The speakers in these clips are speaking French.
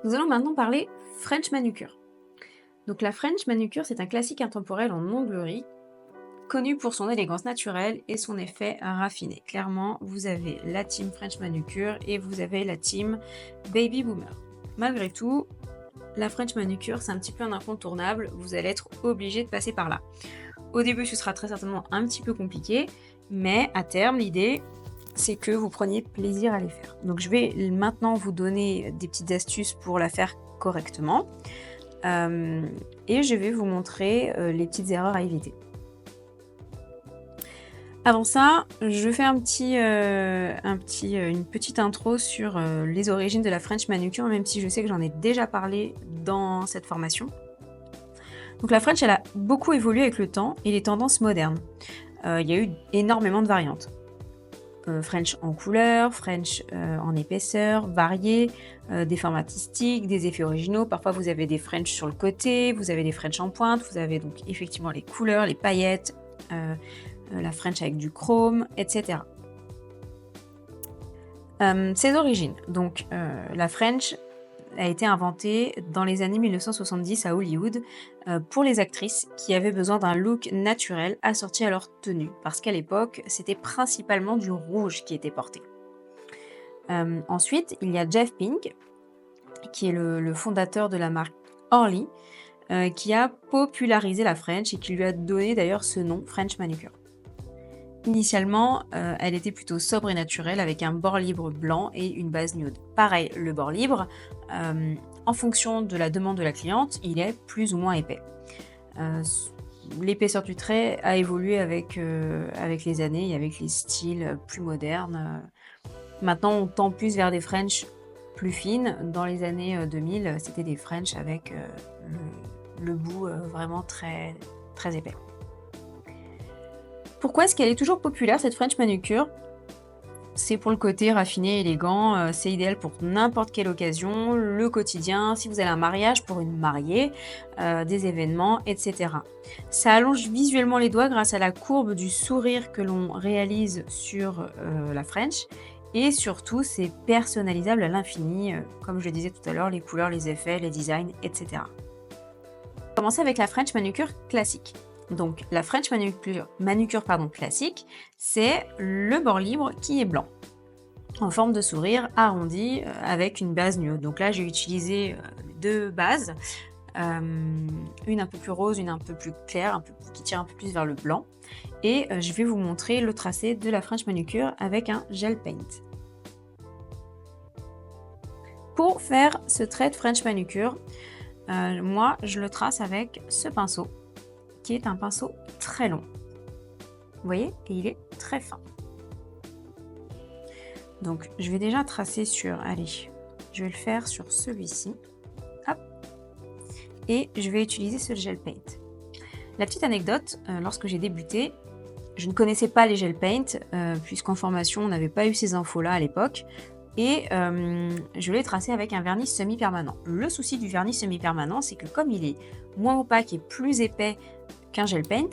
Nous allons maintenant parler French manucure. Donc la French manucure, c'est un classique intemporel en onglerie, connu pour son élégance naturelle et son effet raffiné. Clairement, vous avez la team French manucure et vous avez la team baby boomer. Malgré tout, la French manucure, c'est un petit peu un incontournable, vous allez être obligé de passer par là. Au début, ce sera très certainement un petit peu compliqué, mais à terme, l'idée, c'est que vous preniez plaisir à les faire. Donc je vais maintenant vous donner des petites astuces pour la faire correctement. Hem et je vais vous montrer, les petites erreurs à éviter. Avant ça, je fais une petite intro sur, les origines de la French manucure, même si je sais que j'en ai déjà parlé dans cette formation. Donc la French, elle a beaucoup évolué avec le temps et les tendances modernes. Il y a eu énormément de variantes. French en couleur, French, en épaisseur, variées, des formes artistiques, des effets originaux. Parfois, vous avez des French sur le côté, vous avez des French en pointe, vous avez donc effectivement les couleurs, les paillettes, la French avec du chrome, et cetera. Ses origines, donc la French a été inventée dans les années 1970 à Hollywood, pour les actrices qui avaient besoin d'un look naturel assorti à leur tenue, parce qu'à l'époque, c'était principalement du rouge qui était porté. Ensuite, il y a Jeff Pink, qui est le fondateur de la marque Orly, qui a popularisé la French et qui lui a donné d'ailleurs ce nom, French manucure. Initialement, elle était plutôt sobre et naturelle avec un bord libre blanc et une base nude. Pareil, le bord libre, en fonction de la demande de la cliente, il est plus ou moins épais. L'épaisseur du trait a évolué avec les années et avec les styles plus modernes. Maintenant, on tend plus vers des French plus fines. Dans les années 2000, c'était des French avec le bout vraiment très, très épais. Pourquoi est-ce qu'elle est toujours populaire, cette French manucure? C'est pour le côté raffiné, élégant, c'est idéal pour n'importe quelle occasion, le quotidien, si vous avez un mariage pour une mariée, des événements, et cetera. Ça allonge visuellement les doigts grâce à la courbe du sourire que l'on réalise sur, la French et surtout c'est personnalisable à l'infini, comme je le disais tout à l'heure, les couleurs, les effets, les designs, et cetera. Commencer avec la French manucure classique. Donc la French manucure classique, c'est le bord libre qui est blanc, en forme de sourire arrondi, avec une base nude. Donc là, j'ai utilisé, 2 bases, une un peu plus rose, une un peu plus claire, qui tire un peu plus vers le blanc et je vais vous montrer le tracé de la French manucure avec un gel paint. Pour faire ce trait de French manucure, moi je le trace avec ce pinceau, qui est un pinceau très long. Vous voyez? Et il est très fin. Donc je vais déjà tracer sur, allez, je vais le faire sur celui-ci. Hop. Et je vais utiliser ce gel paint. La petite anecdote, lorsque j'ai débuté, je ne connaissais pas les gel paint, puisqu'en formation, on n'avait pas eu ces infos-là à l'époque. Et je l'ai tracé avec un vernis semi-permanent. Le souci du vernis semi-permanent, c'est que comme il est moins opaque et plus épais qu'un gel paint,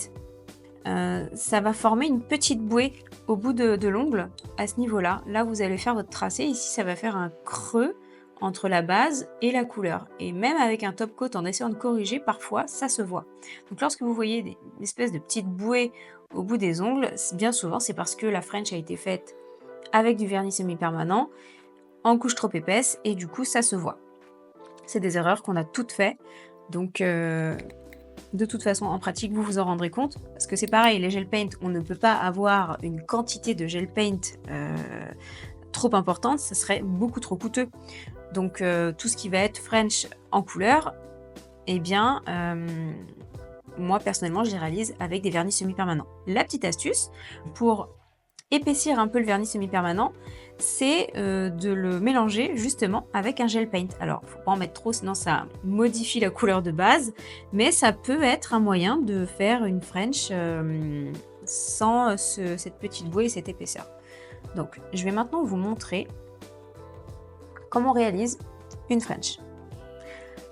ça va former une petite bouée au bout de l'ongle à ce niveau-là. Là, vous allez faire votre tracé. Ici, ça va faire un creux entre la base et la couleur. Et même avec un top coat, en essayant de corriger, parfois, ça se voit. Donc lorsque vous voyez une espèce de petite bouée au bout des ongles, bien souvent, c'est parce que la French a été faite avec du vernis semi-permanent, en couche trop épaisse, et du coup, ça se voit. C'est des erreurs qu'on a toutes fait. Donc, de toute façon, en pratique, vous vous en rendrez compte. Parce que c'est pareil, les gel paint, on ne peut pas avoir une quantité de gel paint trop importante, ça serait beaucoup trop coûteux. Donc, tout ce qui va être French en couleur, eh bien, moi, personnellement, je les réalise avec des vernis semi-permanents. La petite astuce, pour épaissir un peu le vernis semi-permanent, c'est de le mélanger justement avec un gel paint. Alors, faut pas en mettre trop, sinon ça modifie la couleur de base, mais ça peut être un moyen de faire une French sans cette petite bouée et cette épaisseur. Donc, je vais maintenant vous montrer comment on réalise une French.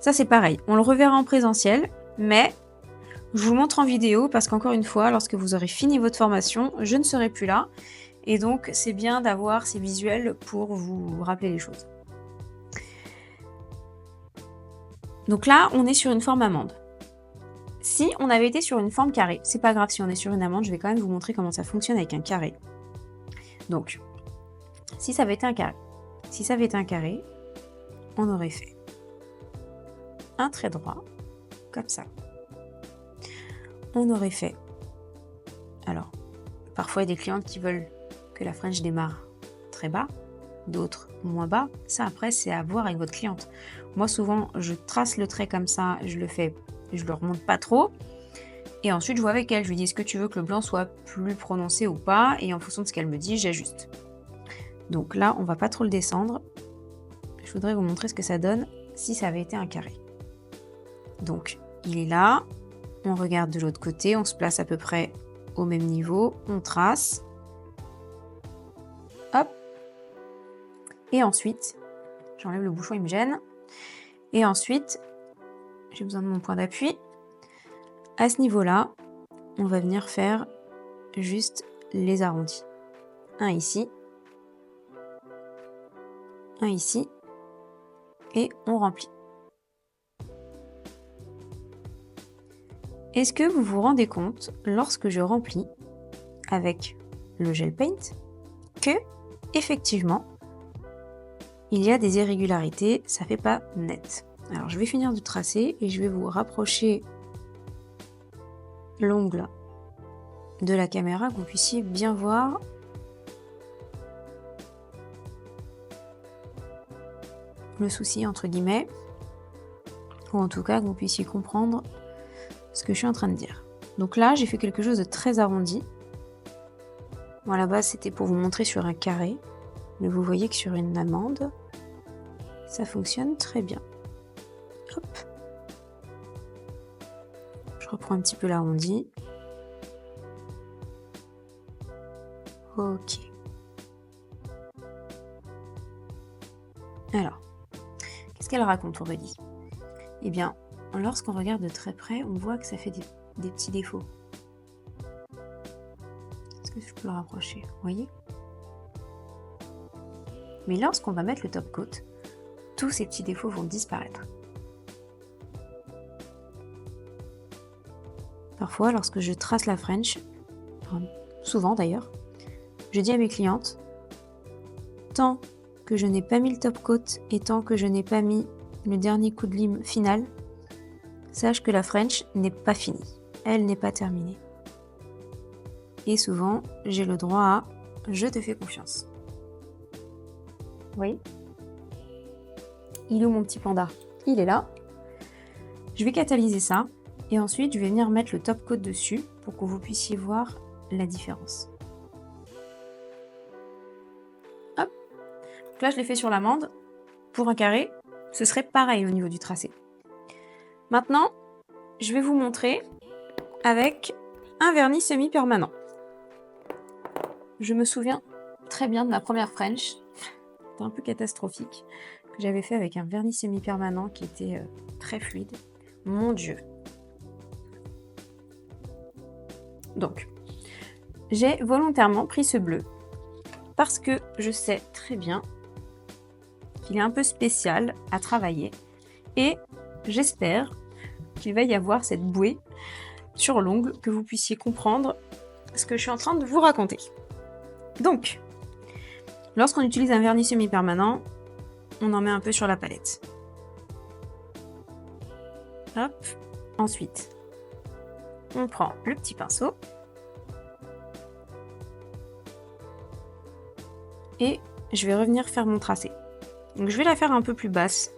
Ça, c'est pareil, on le reverra en présentiel, mais je vous montre en vidéo parce qu'encore une fois, lorsque vous aurez fini votre formation, je ne serai plus là. Et donc, c'est bien d'avoir ces visuels pour vous rappeler les choses. Donc là, on est sur une forme amande. Si on avait été sur une forme carrée, c'est pas grave si on est sur une amande, je vais quand même vous montrer comment ça fonctionne avec un carré. Donc, si ça avait été un carré, on aurait fait un trait droit, comme ça. On aurait fait, alors, parfois il y a des clientes qui veulent que la French démarre très bas, d'autres moins bas. Ça après c'est à voir avec votre cliente. Moi souvent je trace le trait comme ça, je le remonte pas trop. Et ensuite je vois avec elle, je lui dis est-ce que tu veux que le blanc soit plus prononcé ou pas, et en fonction de ce qu'elle me dit, j'ajuste. Donc là on va pas trop le descendre. Je voudrais vous montrer ce que ça donne si ça avait été un carré. Donc il est là, on regarde de l'autre côté, on se place à peu près au même niveau, on trace. Hop. Et ensuite, j'enlève le bouchon, il me gêne. Et ensuite, j'ai besoin de mon point d'appui. À ce niveau-là, on va venir faire juste les arrondis. Un ici, un ici, et on remplit. Est-ce que vous vous rendez compte, lorsque je remplis avec le gel paint, que, effectivement, il y a des irrégularités, ça fait pas net. Alors je vais finir de tracer et je vais vous rapprocher l'ongle de la caméra, que vous puissiez bien voir le souci entre guillemets, ou en tout cas que vous puissiez comprendre ce que je suis en train de dire. Donc là j'ai fait quelque chose de très arrondi. Bon, à la base c'était pour vous montrer sur un carré, mais vous voyez que sur une amande ça fonctionne très bien. Hop. Je reprends un petit peu l'arrondi. Ok. Alors, qu'est-ce qu'elle raconte Aurélie? Eh bien, lorsqu'on regarde de très près, on voit que ça fait des petits défauts. Est-ce que je peux le rapprocher? Vous voyez? Mais lorsqu'on va mettre le top coat, tous ces petits défauts vont disparaître. Parfois, lorsque je trace la French, souvent d'ailleurs, je dis à mes clientes, tant que je n'ai pas mis le top coat et tant que je n'ai pas mis le dernier coup de lime final, sache que la French n'est pas finie, elle n'est pas terminée. Et souvent, j'ai le droit à « je te fais confiance ». Vous voyez? Il est où mon petit panda? Il est là. Je vais catalyser ça et ensuite je vais venir mettre le top coat dessus pour que vous puissiez voir la différence. Hop. Donc là je l'ai fait sur l'amande. Pour un carré, ce serait pareil au niveau du tracé. Maintenant, je vais vous montrer avec un vernis semi-permanent. Je me souviens très bien de ma première French. C'était un peu catastrophique. Que j'avais fait avec un vernis semi-permanent qui était très fluide. Mon Dieu. Donc, j'ai volontairement pris ce bleu parce que je sais très bien qu'il est un peu spécial à travailler et j'espère qu'il va y avoir cette bouée sur l'ongle, que vous puissiez comprendre ce que je suis en train de vous raconter. Donc, lorsqu'on utilise un vernis semi-permanent, on en met un peu sur la palette. Hop. Ensuite, on prend le petit pinceau et je vais revenir faire mon tracé. Donc je vais la faire un peu plus basse,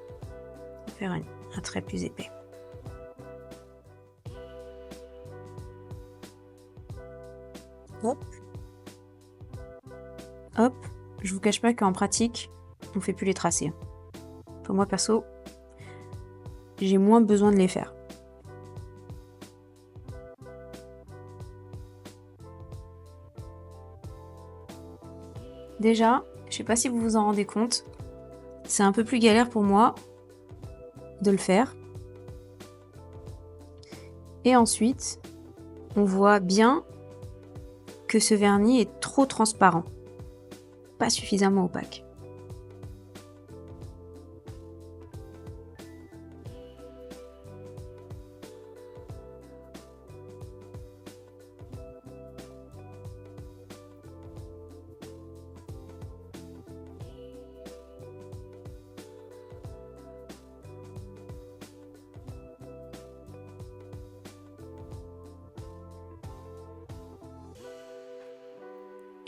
faire un trait plus épais. Hop. Hop. Je vous cache pas qu'en pratique, on fait plus les tracés. Pour moi perso, j'ai moins besoin de les faire. Déjà, je sais pas si vous vous en rendez compte, c'est un peu plus galère pour moi de le faire. Et ensuite, on voit bien que ce vernis est trop transparent, pas suffisamment opaque.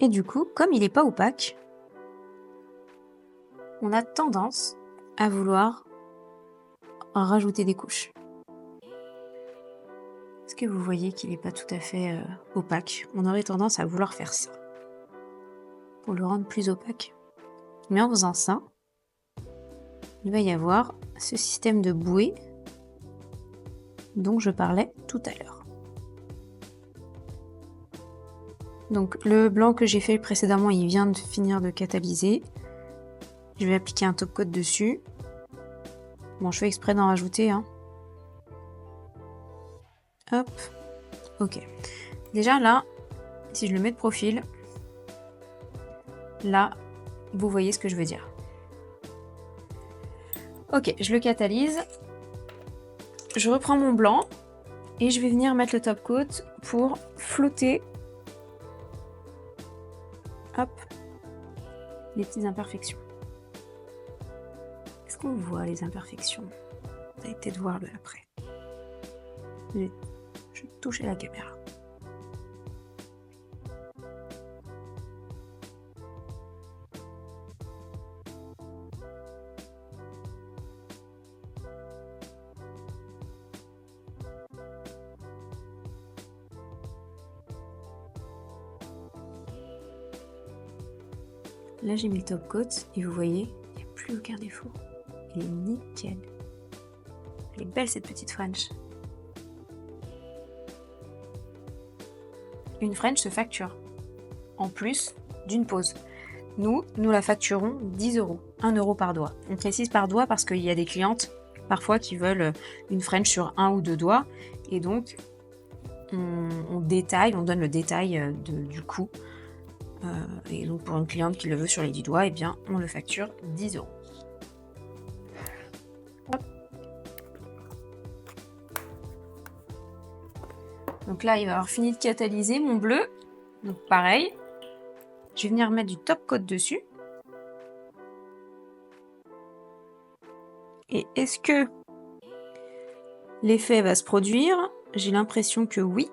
Et du coup, comme il n'est pas opaque, on a tendance à vouloir rajouter des couches. Est-ce que vous voyez qu'il n'est pas tout à fait opaque? On aurait tendance à vouloir faire ça pour le rendre plus opaque. Mais en faisant ça, il va y avoir ce système de bouée dont je parlais tout à l'heure. Donc le blanc que j'ai fait précédemment, il vient de finir de catalyser. Je vais appliquer un top coat dessus. Bon, je fais exprès d'en rajouter. Hein. Hop. Ok. Déjà là, si je le mets de profil, là, vous voyez ce que je veux dire. Ok, je le catalyse. Je reprends mon blanc et je vais venir mettre le top coat pour flotter. Hop. Les petites imperfections. Est-ce qu'on voit les imperfections? Vous allez peut-être voir après. Je vais toucher la caméra. Là, j'ai mis le top coat et vous voyez, il n'y a plus aucun défaut. Il est nickel. Elle est belle cette petite French. Une French se facture en plus d'une pause. Nous la facturons 10 €, 1 € par doigt. On précise par doigt parce qu'il y a des clientes parfois qui veulent une French sur 1 ou 2 doigts et donc on détaille, on donne le détail du coût. Et donc pour une cliente qui le veut sur les 10 doigts, eh bien on le facture 10 €. Hop. Donc là, il va avoir fini de catalyser mon bleu. Donc pareil, je vais venir mettre du top coat dessus. Et est-ce que l'effet va se produire? J'ai l'impression que oui.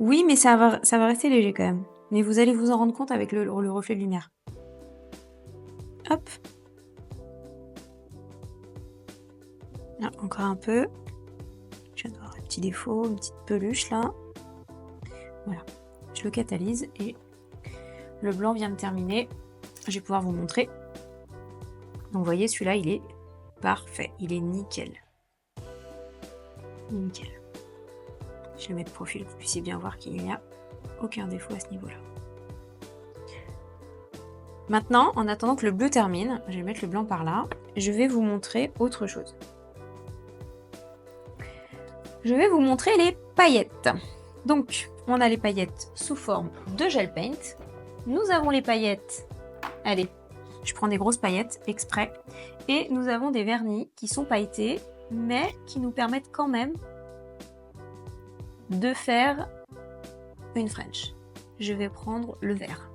Oui, mais ça va rester léger quand même. Mais vous allez vous en rendre compte avec le reflet de lumière. Hop. Là, encore un peu. Je viens d'avoir un petit défaut, une petite peluche là. Voilà. Je le catalyse et le blanc vient de terminer. Je vais pouvoir vous montrer. Donc vous voyez, celui-là, il est parfait. Il est nickel. Nickel. Je le mets de profil, que vous puissiez bien voir qu'il n'y a aucun défaut à ce niveau-là. Maintenant, en attendant que le bleu termine, je vais mettre le blanc par là, je vais vous montrer autre chose. Je vais vous montrer les paillettes. Donc, on a les paillettes sous forme de gel paint. Nous avons les paillettes, allez, je prends des grosses paillettes exprès, et nous avons des vernis qui sont pailletés, mais qui nous permettent quand même de faire une French. Je vais prendre le vert.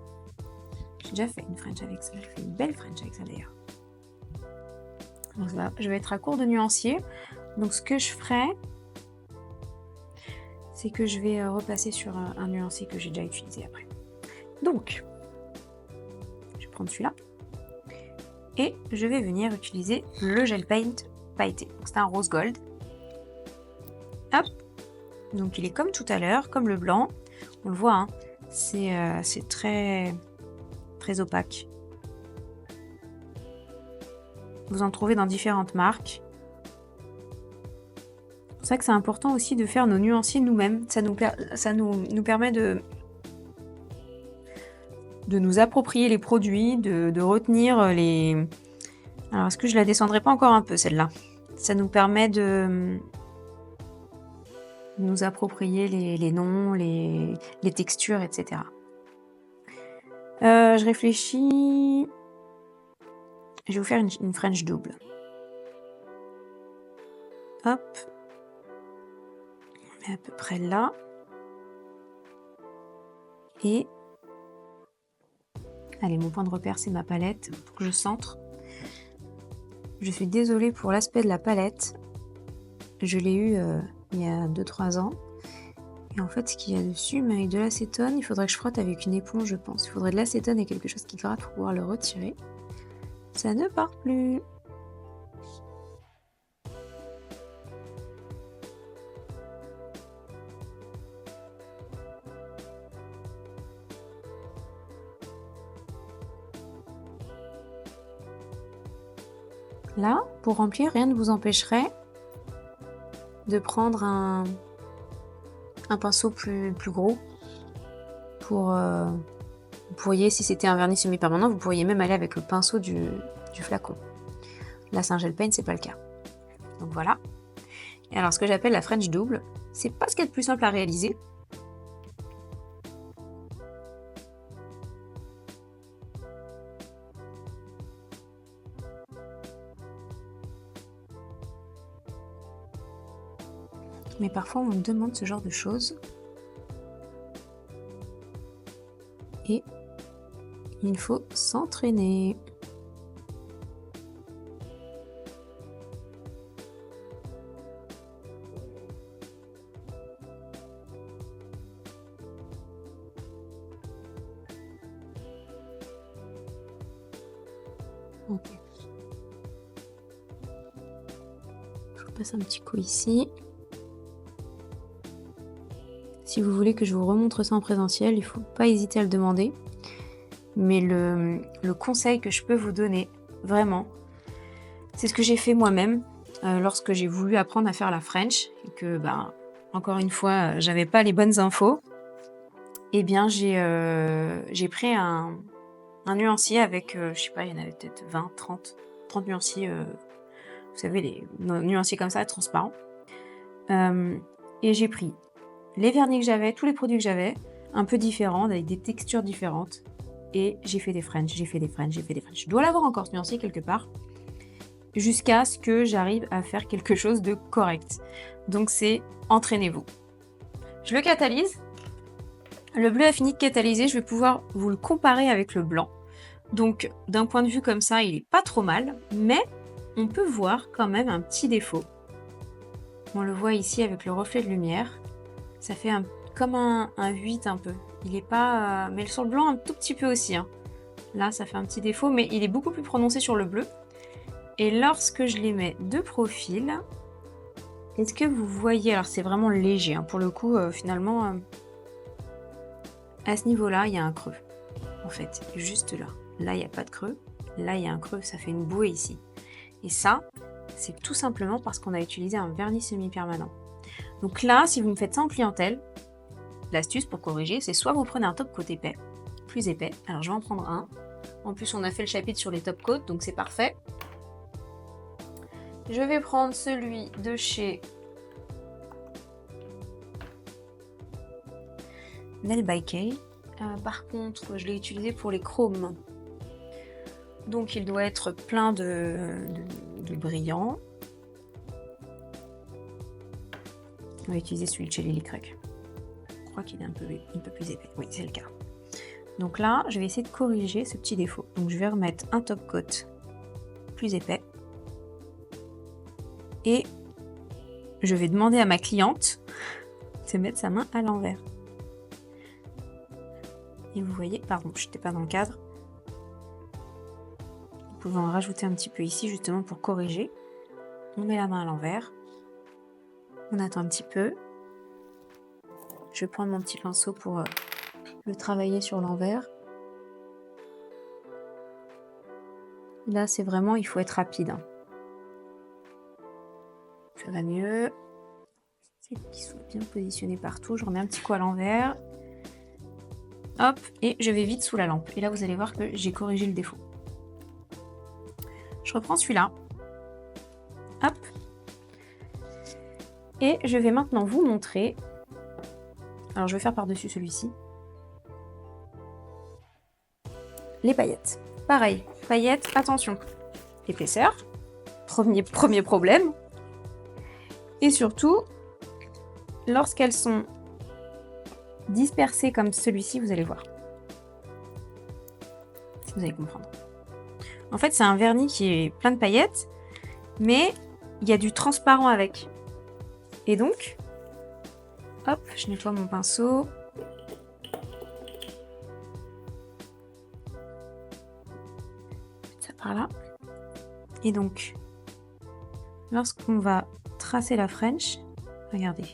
J'ai déjà fait une French avec ça. J'ai fait une belle French avec ça d'ailleurs. Donc là, je vais être à court de nuancier. Donc ce que je ferai, c'est que je vais repasser sur un nuancier que j'ai déjà utilisé après. Donc, je vais prendre celui-là. Et je vais venir utiliser le gel paint pailleté. C'est un rose gold. Hop. Donc il est comme tout à l'heure, comme le blanc. On le voit, hein, c'est très, très opaque. Vous en trouvez dans différentes marques. C'est pour ça que c'est important aussi de faire nos nuanciers nous-mêmes. Ça nous permet de nous approprier les produits, de retenir les... Alors est-ce que je la descendrai pas encore un peu celle-là? Ça nous permet de nous approprier les noms, les textures, etc. Je réfléchis. Je vais vous faire une French double. Hop. On met à peu près là. Et... Allez, mon point de repère, c'est ma palette. Pour que je centre. Je suis désolée pour l'aspect de la palette. Je l'ai eu il y a 2-3 ans. Et en fait, ce qu'il y a dessus, mais avec de l'acétone, il faudrait que je frotte avec une éponge, je pense. Il faudrait de l'acétone et quelque chose qui gratte pour pouvoir le retirer. Ça ne part plus. Là, pour remplir, rien ne vous empêcherait de prendre un pinceau plus gros pour... vous pourriez, si c'était un vernis semi-permanent, vous pourriez même aller avec le pinceau du flacon. Là, c'est un gel paint, c'est pas le cas. Donc voilà. Et alors, ce que j'appelle la French double, c'est pas ce qu'il y a de plus simple à réaliser. Mais parfois, on me demande ce genre de choses. Et il faut s'entraîner. Ok. Je vous passe un petit coup ici. Si vous voulez que je vous remontre ça en présentiel, il ne faut pas hésiter à le demander. Mais le conseil que je peux vous donner, vraiment, c'est ce que j'ai fait moi-même lorsque j'ai voulu apprendre à faire la French et que, encore une fois, j'avais pas les bonnes infos. Eh bien, j'ai pris un nuancier avec, je sais pas, il y en avait peut-être 20, 30 nuanciers, vous savez, les nuanciers comme ça, transparents. Et j'ai pris les vernis que j'avais, tous les produits que j'avais, un peu différents, avec des textures différentes. Et j'ai fait des French, j'ai fait des French, j'ai fait des French. Je dois l'avoir encore ce nuancier quelque part, jusqu'à ce que j'arrive à faire quelque chose de correct. Donc c'est entraînez-vous. Je le catalyse. Le bleu a fini de catalyser, je vais pouvoir vous le comparer avec le blanc. Donc d'un point de vue comme ça, il est pas trop mal, mais on peut voir quand même un petit défaut. On le voit ici avec le reflet de lumière. Ça fait comme un 8 un peu. Il est pas... mais sur le blanc, un tout petit peu aussi. Hein. Là, ça fait un petit défaut, mais il est beaucoup plus prononcé sur le bleu. Et lorsque je les mets de profil, est-ce que vous voyez... Alors, c'est vraiment léger. Hein. Pour le coup, finalement, à ce niveau-là, il y a un creux. En fait, juste là. Là, il n'y a pas de creux. Là, il y a un creux. Ça fait une bouée ici. Et ça, c'est tout simplement parce qu'on a utilisé un vernis semi-permanent. Donc là, si vous me faites ça en clientèle, l'astuce pour corriger, c'est soit vous prenez un top coat épais, plus épais. Alors je vais en prendre un. En plus, on a fait le chapitre sur les top coats, donc c'est parfait. Je vais prendre celui de chez Nail by Kay. Par contre, je l'ai utilisé pour les chromes. Donc il doit être plein de brillant. On va utiliser celui de chez Lily Craig. Je crois qu'il est un peu plus épais. Oui, c'est le cas. Donc là, je vais essayer de corriger ce petit défaut. Donc je vais remettre un top coat plus épais. Et je vais demander à ma cliente de mettre sa main à l'envers. Et vous voyez, pardon, je n'étais pas dans le cadre. Vous pouvez en rajouter un petit peu ici justement pour corriger. On met la main à l'envers. On attend un petit peu. Je vais prendre mon petit pinceau pour le travailler sur l'envers. Là, c'est vraiment, il faut être rapide. Hein. Ça va mieux. C'est qu'ils sont bien positionnés partout. Je remets un petit coup à l'envers. Hop, et je vais vite sous la lampe. Et là, vous allez voir que j'ai corrigé le défaut. Je reprends celui-là. Hop. Et je vais maintenant vous montrer. Alors, je vais faire par-dessus celui-ci. Les paillettes. Pareil, paillettes, attention. Épaisseur. Premier problème. Et surtout, lorsqu'elles sont dispersées comme celui-ci, vous allez voir. Si vous allez comprendre. En fait, c'est un vernis qui est plein de paillettes, mais il y a du transparent avec. Et donc, Hop, je nettoie mon pinceau. Ça par là. Et donc, lorsqu'on va tracer la French, regardez.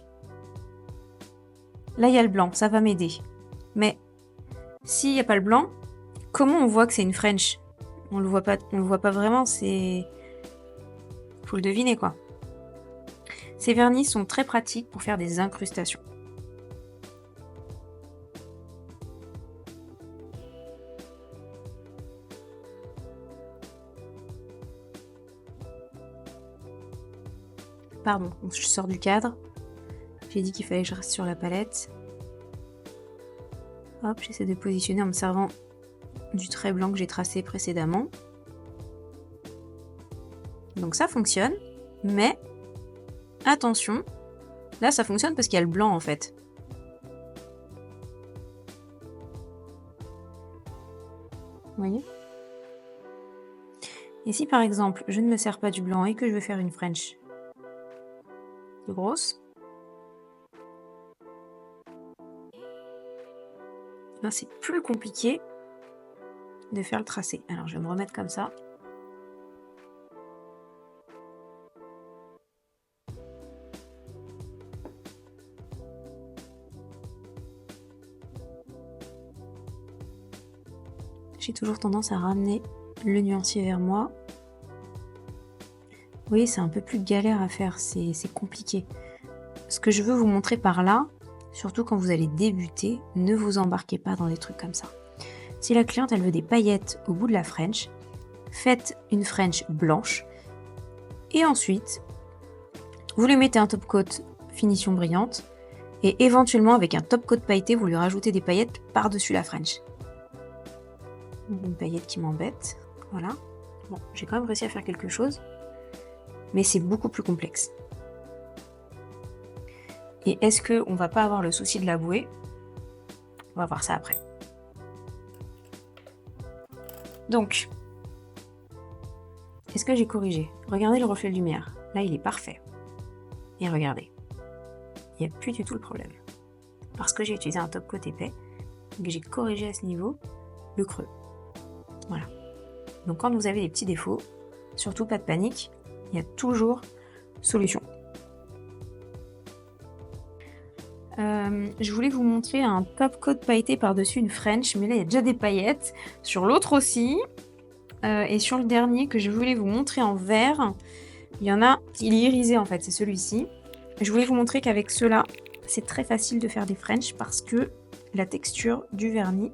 Là, il y a le blanc, ça va m'aider. Mais s'il n'y a pas le blanc, comment on voit que c'est une French? On le voit pas vraiment, c'est... Faut le deviner, quoi. Ces vernis sont très pratiques pour faire des incrustations. Pardon, je sors du cadre. J'ai dit qu'il fallait que je reste sur la palette. Hop, j'essaie de positionner en me servant du trait blanc que j'ai tracé précédemment. Donc ça fonctionne, mais attention, là ça fonctionne parce qu'il y a le blanc en fait. Vous voyez? Et si par exemple je ne me sers pas du blanc et que je veux faire une French plus grosse, ben c'est plus compliqué de faire le tracé. Alors je vais me remettre comme ça. J'ai toujours tendance à ramener le nuancier vers moi. Vous voyez, c'est un peu plus galère à faire, c'est compliqué. Ce que je veux vous montrer par là, surtout quand vous allez débuter, ne vous embarquez pas dans des trucs comme ça. Si la cliente elle veut des paillettes au bout de la French, faites une French blanche et ensuite vous lui mettez un top coat finition brillante et éventuellement avec un top coat pailleté vous lui rajoutez des paillettes par-dessus la French. Une paillette qui m'embête, voilà. Bon, j'ai quand même réussi à faire quelque chose, mais c'est beaucoup plus complexe. Et est-ce qu'on va pas avoir le souci de la bouée? On va voir ça après. Donc, est-ce que j'ai corrigé? Regardez le reflet de lumière. Là, il est parfait. Et regardez, il n'y a plus du tout le problème. Parce que j'ai utilisé un top coat épais, et que j'ai corrigé à ce niveau le creux. Voilà. Donc quand vous avez des petits défauts, surtout pas de panique, il y a toujours solution. Je voulais vous montrer un top coat pailleté par-dessus une French, mais là il y a déjà des paillettes. Sur l'autre aussi. Et sur le dernier que je voulais vous montrer en vert, il y en a, il est irisé en fait, c'est celui-ci. Je voulais vous montrer qu'avec ceux-là, c'est très facile de faire des French parce que la texture du vernis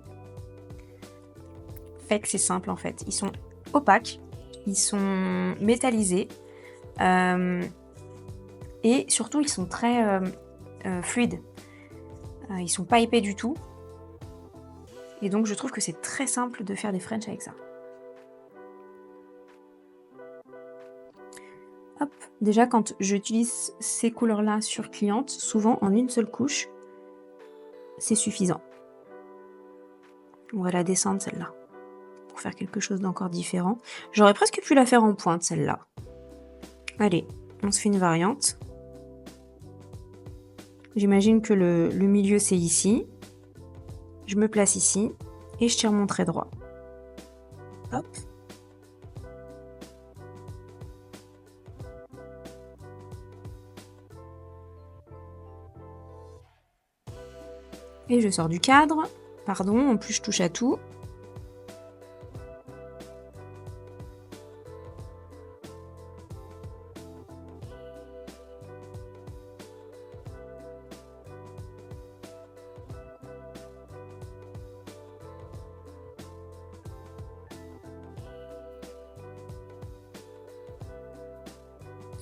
fait que c'est simple en fait. Ils sont opaques, ils sont métallisés et surtout ils sont très fluides. Ils sont pas épais du tout. Et donc je trouve que c'est très simple de faire des French avec ça. Hop. Déjà quand j'utilise ces couleurs-là sur cliente, souvent en une seule couche, c'est suffisant. On va la descendre celle-là, pour faire quelque chose d'encore différent. J'aurais presque pu la faire en pointe celle-là. Allez, on se fait une variante. J'imagine que le milieu c'est ici. Je me place ici et je tire mon trait droit. Hop. Et je sors du cadre. Pardon, en plus je touche à tout.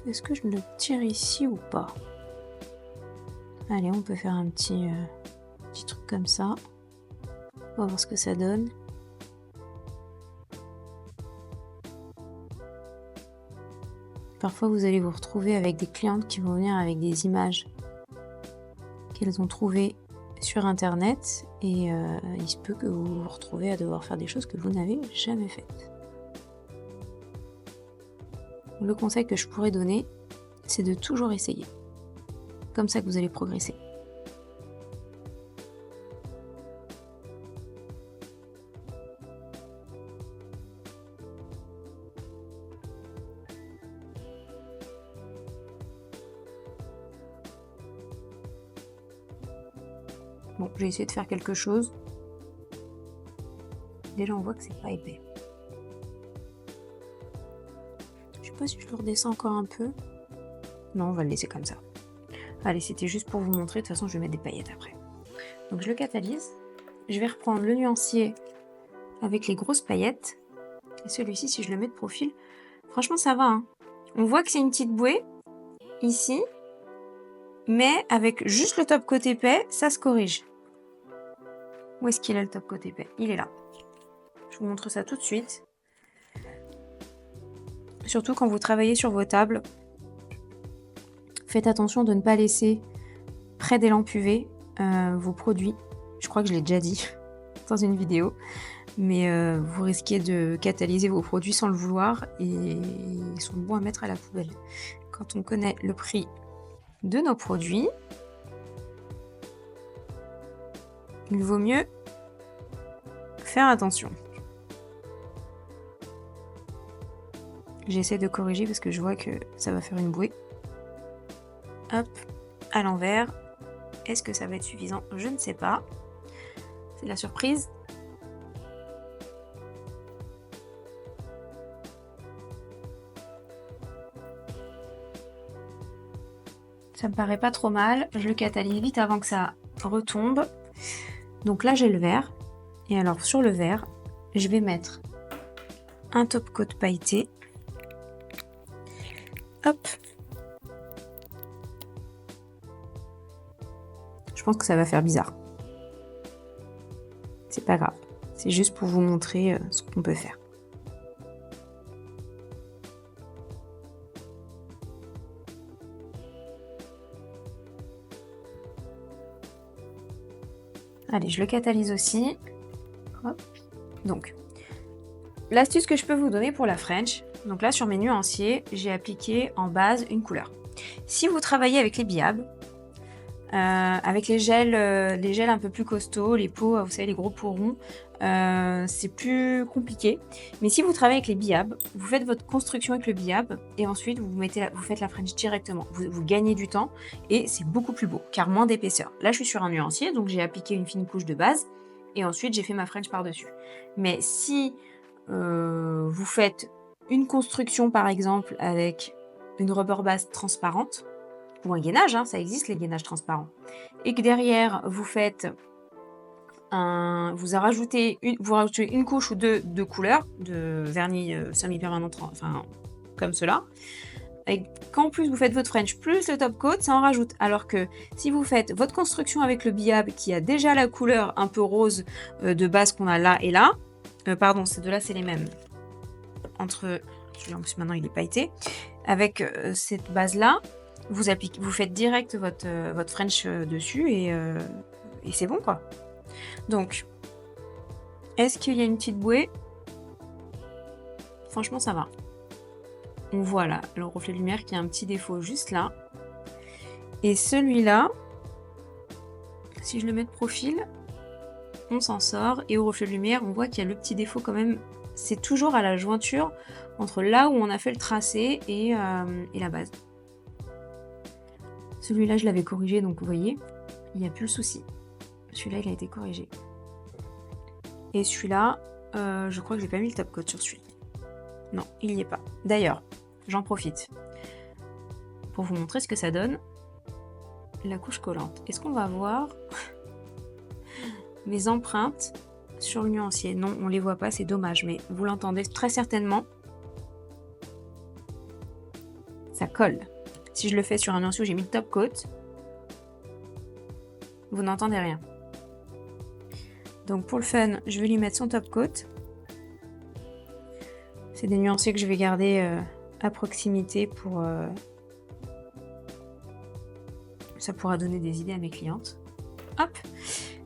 Est-ce que je le tire ici ou pas? Allez, on peut faire un petit truc comme ça. On va voir ce que ça donne. Parfois, vous allez vous retrouver avec des clientes qui vont venir avec des images qu'elles ont trouvées sur internet et il se peut que vous vous retrouvez à devoir faire des choses que vous n'avez jamais faites. Le conseil que je pourrais donner, c'est de toujours essayer. Comme ça que vous allez progresser. Bon, j'ai essayé de faire quelque chose. Déjà, on voit que c'est pas épais. Je sais pas si je le redescends encore un peu. Non, on va le laisser comme ça. Allez, c'était juste pour vous montrer. De toute façon, je vais mettre des paillettes après. Donc, je le catalyse. Je vais reprendre le nuancier avec les grosses paillettes. Et celui-ci, si je le mets de profil, franchement, ça va. Hein. On voit que c'est une petite bouée ici. Mais avec juste le top coat épais, ça se corrige. Où est-ce qu'il est le top coat épais? Il est là. Je vous montre ça tout de suite. Surtout quand vous travaillez sur vos tables, faites attention de ne pas laisser près des lampes UV vos produits. Je crois que je l'ai déjà dit dans une vidéo, mais vous risquez de catalyser vos produits sans le vouloir et ils sont bons à mettre à la poubelle. Quand on connaît le prix de nos produits, il vaut mieux faire attention. J'essaie de corriger parce que je vois que ça va faire une bouée. Hop, à l'envers. Est-ce que ça va être suffisant? Je ne sais pas. C'est la surprise. Ça me paraît pas trop mal. Je le catalyse vite avant que ça retombe. Donc là, j'ai le vert. Et alors, sur le vert, je vais mettre un top coat pailleté. Hop. Je pense que ça va faire bizarre. C'est pas grave. C'est juste pour vous montrer ce qu'on peut faire. Allez, je le catalyse aussi. Hop. Donc, l'astuce que je peux vous donner pour la French, donc là sur mes nuanciers, j'ai appliqué en base une couleur. Si vous travaillez avec les biables, avec les gels un peu plus costauds, les pots, vous savez, les gros pots ronds, c'est plus compliqué. Mais si vous travaillez avec les biables, vous faites votre construction avec le biab et ensuite vous faites la French directement. Vous gagnez du temps et c'est beaucoup plus beau, car moins d'épaisseur. Là, je suis sur un nuancier, donc j'ai appliqué une fine couche de base et ensuite j'ai fait ma French par-dessus. Mais si vous faites une construction, par exemple, avec une rubber base transparente, ou un gainage, hein, ça existe les gainages transparents, et que derrière vous faites vous rajoutez une couche ou deux de couleur, de vernis semi-permanent, enfin comme cela, et qu'en plus vous faites votre French plus le top coat, ça en rajoute. Alors que si vous faites votre construction avec le biab qui a déjà la couleur un peu rose de base qu'on a là et là, pardon, ces deux là c'est les mêmes, entre celui-là en plus maintenant il est pailleté, avec cette base là, vous faites direct votre French dessus et c'est bon quoi. Donc, est-ce qu'il y a une petite bouée? Franchement, ça va. On voit là le reflet de lumière qui a un petit défaut juste là. Et celui-là, si je le mets de profil, on s'en sort. Et au reflet de lumière, on voit qu'il y a le petit défaut quand même. C'est toujours à la jointure entre là où on a fait le tracé et la base. Celui-là, je l'avais corrigé, donc vous voyez, il n'y a plus le souci. Celui-là, il a été corrigé. Et celui-là, je crois que j'ai pas mis le top coat sur celui-là. Non, il n'y est pas. D'ailleurs, j'en profite pour vous montrer ce que ça donne. La couche collante. Est-ce qu'on va voir mes empreintes sur le nuancier? Non, on les voit pas, c'est dommage, mais vous l'entendez très certainement. Ça colle. Si je le fais sur un nuancier où j'ai mis le top coat, vous n'entendez rien. Donc pour le fun, je vais lui mettre son top coat. C'est des nuanciers que je vais garder à proximité pour... ça pourra donner des idées à mes clientes. Hop.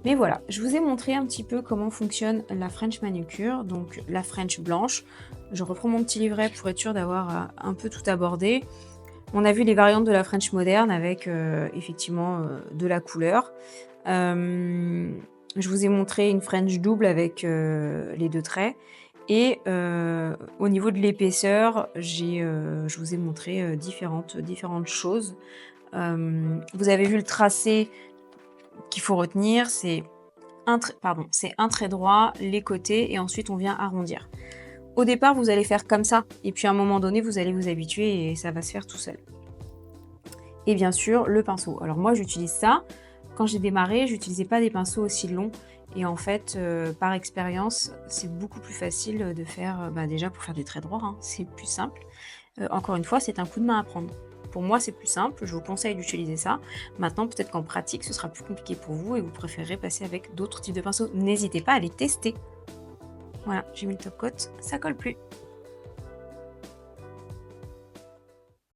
Mais voilà, je vous ai montré un petit peu comment fonctionne la French manucure, donc la French blanche. Je reprends mon petit livret pour être sûr d'avoir un peu tout abordé. On a vu les variantes de la French moderne avec effectivement de la couleur. Je vous ai montré une French double avec les deux traits. Et au niveau de l'épaisseur, je vous ai montré différentes choses. Vous avez vu le tracé qu'il faut retenir, c'est un trait droit, les côtés et ensuite on vient arrondir. Au départ, vous allez faire comme ça et puis à un moment donné, vous allez vous habituer et ça va se faire tout seul. Et bien sûr, le pinceau. Alors moi, j'utilise ça. Quand j'ai démarré, j'utilisais pas des pinceaux aussi longs et en fait, par expérience, c'est beaucoup plus facile, de faire, déjà pour faire des traits droits, hein, c'est plus simple. Encore une fois, c'est un coup de main à prendre. Pour moi, c'est plus simple, je vous conseille d'utiliser ça. Maintenant, peut-être qu'en pratique, ce sera plus compliqué pour vous et vous préférerez passer avec d'autres types de pinceaux. N'hésitez pas à les tester. Voilà, j'ai mis le top coat, ça colle plus.